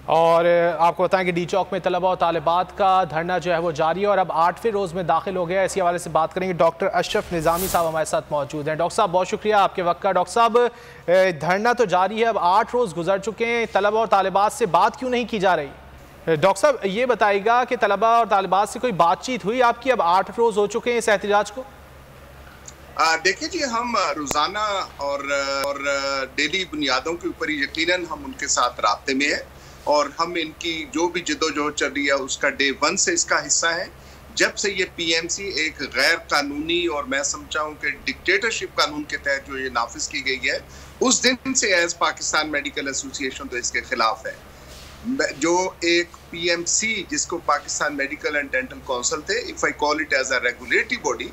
اور آپ کو بتائیں کہ ڈی چوک میں طلبہ اور طالبات کا دھرنا جو ہے وہ جاری ہے اور اب 8ویں روز میں داخل ہو گیا ہے۔ اسی حوالے سے بات کریں گے، ڈاکٹر اشرف نظامی صاحب ہمارے ساتھ موجود ہیں۔ ڈاکٹر صاحب بہت شکریہ آپ کے وقت کا۔ ڈاکٹر صاحب دھرنا تو جاری ہے، اب 8 روز گزر چکے ہیں، طلبہ اور طالبات سے بات کیوں نہیں کی جا رہی؟ ڈاکٹر صاحب یہ بتائیے گا کہ طلبہ اور طالبات سے کوئی بات چیت ہوئی آپ کی؟ اب 8 روز ہو چکے ہیں اس احتجاج کو۔ دیکھیں جی، ہم روزانہ اور ڈیلی بنیادوں کے اوپر یقیناً ہم ان کے ساتھ رابطے میں ہیں اور ہم ان کی جو بھی جدوجہد چل رہی ہے اس کا ڈے 1 سے اس کا حصہ ہے۔ جب سے یہ پی ایم سی ایک غیر قانونی اور میں سمجھتا ہوں کہ ڈکٹیٹرشپ قانون کے تحت جو یہ نافذ کی گئی ہے، اس دن سے ایز پاکستان میڈیکل ایسوسی ایشن تو اس کے خلاف ہے۔ جو ایک پی ایم سی جس کو Pakistan medical and dental council تھے، if I call it as a regulatory body,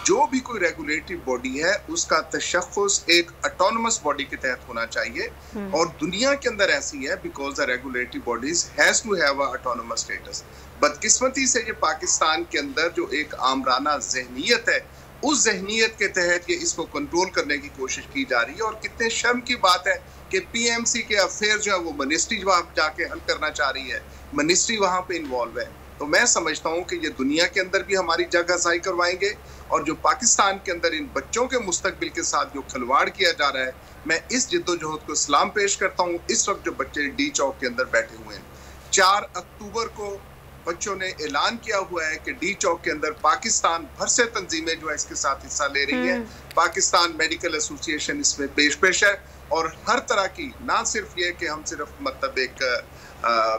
جو بھی کوئی ریگولیٹری باڈی ہے اس کا تشخص ایک اٹونومس باڈی کے تحت ہونا چاہیے اور دنیا کے اندر ایسی ہے because the regulatory bodies has to have a autonomous status۔ بدقسمتی سے یہ پاکستان کے اندر جو ایک آمرانہ ذہنیت ہے، اس ذہنیت کے تحت یہ اس کو کنٹرول کرنے کی کوشش کی جا رہی ہے اور کتنے شرم کی بات ہے کہ پی ایم سی کے افیئر جو ہے وہ منسٹری وہاں جا کے حل کرنا چاہ رہی ہے، منسٹری وہاں پہ انوالو ہے۔ تو میں سمجھتا ہوں کہ یہ دنیا کے اندر بھی ہماری جگ ہسائی کروائیں گے اور جو پاکستان کے اندر ان بچوں کے مستقبل کے ساتھ جو کھلواڑ کیا جا رہا ہے، میں اس جدوجہد کو سلام پیش کرتا ہوں۔ اس وقت جو بچے ڈی چوک کے اندر بیٹھے ہوئے ہیں، 4 اکتوبر کو بچوں نے اعلان کیا ہوا ہے کہ ڈی چوک کے اندر پاکستان بھر سے تنظیمیں جو ہے اس کے ساتھ حصہ لے رہی ہیں۔ پاکستان میڈیکل ایسوسی ایشن اس میں پیش ہے اور ہر طرح کی، نہ صرف یہ کہ ہم صرف مطلب ایک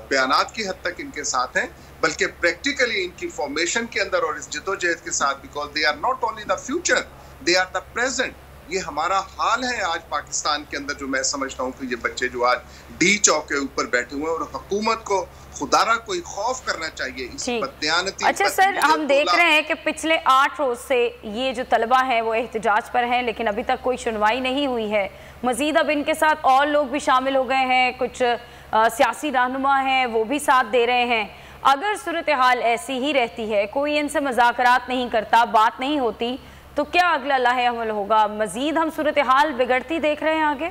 بیانات کی حد تک ان کے ساتھ ہیں، بلکہ پریکٹیکلی ان کی فارمیشن کے اندر اور اس جدوجہد کے ساتھ، because they are not only the future, they are the present. یہ ہمارا حال ہے آج پاکستان کے اندر، جو میں سمجھتا ہوں کہ یہ بچے جو آج ڈی چوک کے اوپر بیٹھے ہوئے ہیں اور حکومت کو خدا را کوئی خوف کرنا چاہیے اس بددیانتی۔ اچھا سر، ہم دیکھ رہے ہیں کہ پچھلے 8 روز سے یہ جو طلبہ ہیں وہ احتجاج پر ہیں، لیکن ابھی تک کوئی سنوائی نہیں ہوئی ہے۔ مزید اب ان کے ساتھ اور لوگ بھی شامل ہو گئے ہیں، کچھ سیاسی رہنما ہیں وہ بھی ساتھ دے رہے ہیں۔ اگر صورتحال ایسی ہی رہتی ہے، کوئی ان سے مذاکرات نہیں کرتا، بات نہیں ہوتی، تو کیا اگلا لاہ عمل ہوگا؟ مزید ہم صورتحال بگڑتی دیکھ رہے ہیں آگے؟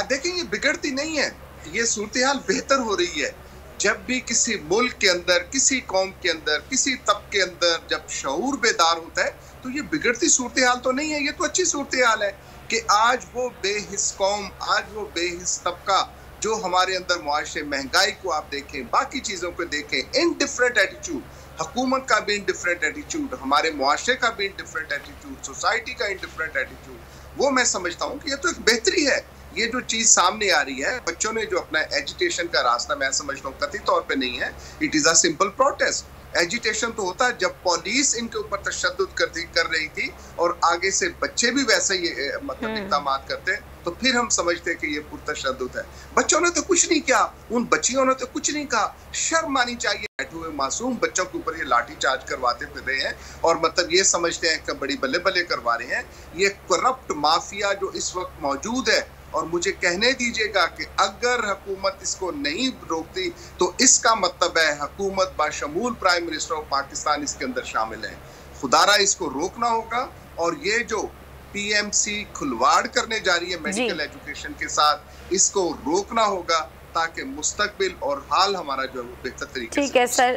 دیکھیں، یہ بگڑتی نہیں ہے، یہ صورتحال بہتر ہو رہی ہے۔ جب بھی کسی ملک کے اندر، کسی قوم کے اندر، کسی طبقے کے اندر جب شعور بیدار ہوتا ہے تو یہ بگڑتی صورتحال تو نہیں ہے، یہ تو اچھی صورتحال ہے کہ آج وہ بے حس قوم، آج وہ بے حس طبقہ جو ہمارے اندر معاشرے، مہنگائی کو آپ دیکھیں، باقی چیزوں کو دیکھیں، انڈیفرنٹ ایٹیچیوڈ، حکومت کا بھی انڈیفرنٹ ایٹیچیوڈ، ہمارے معاشرے کا بھی انڈیفرنٹ ایٹیچیوڈ، سوسائٹی کا انڈیفرنٹ ایٹیچیوڈ، وہ میں سمجھتا ہوں کہ یہ تو ایک بہتری ہے۔ یہ جو چیز سامنے آ رہی ہے، بچوں نے جو اپنا ایجیٹیشن کا راستہ، میں سمجھتا ہوں قطعی طور پہ نہیں ہے، it is a simple protest. Agitation تو ہوتا ہے جب پولیس ان کے اوپر تشدد کر رہی تھی اور آگے سے بچے بھی ویسے ہی مطلب اقدامات کرتے، تو پھر ہم سمجھتے کہ یہ پرتشدد ہے۔ بچوں نے تو کچھ نہیں کیا، ان بچیوں نے تو کچھ نہیں کہا۔ شرم آنی چاہیے، بیٹھے ہوئے معصوم بچوں کے اوپر یہ لاٹھی چارج کرواتے پھر رہے ہیں اور مطلب یہ سمجھتے ہیں کہ بڑی بلے بلے کروا رہے ہیں۔ یہ کرپٹ مافیا جو اس وقت موجود ہے، اور مجھے کہنے دیجئے گا کہ اگر حکومت اس کو نہیں روکتی تو اس کا مطلب ہے حکومت بشمول پرائم منسٹر آف پاکستان اس کے اندر شامل ہے۔ خدارہ اس کو روکنا ہوگا اور یہ جو پی ایم سی کھلواڑ کرنے جا رہی ہے میڈیکل ایجوکیشن کے ساتھ، اس کو روکنا ہوگا تاکہ مستقبل اور حال ہمارا جو ہے وہ بہتر طریقے سے۔ ٹھیک ہے سر،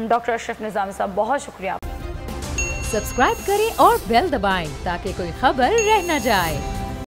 ڈاکٹر اشرف نظامی صاحب بہت شکریہ۔ سبسکرائب کریں اور بیل دبائیں تاکہ کوئی خبر رہ نہ جائے۔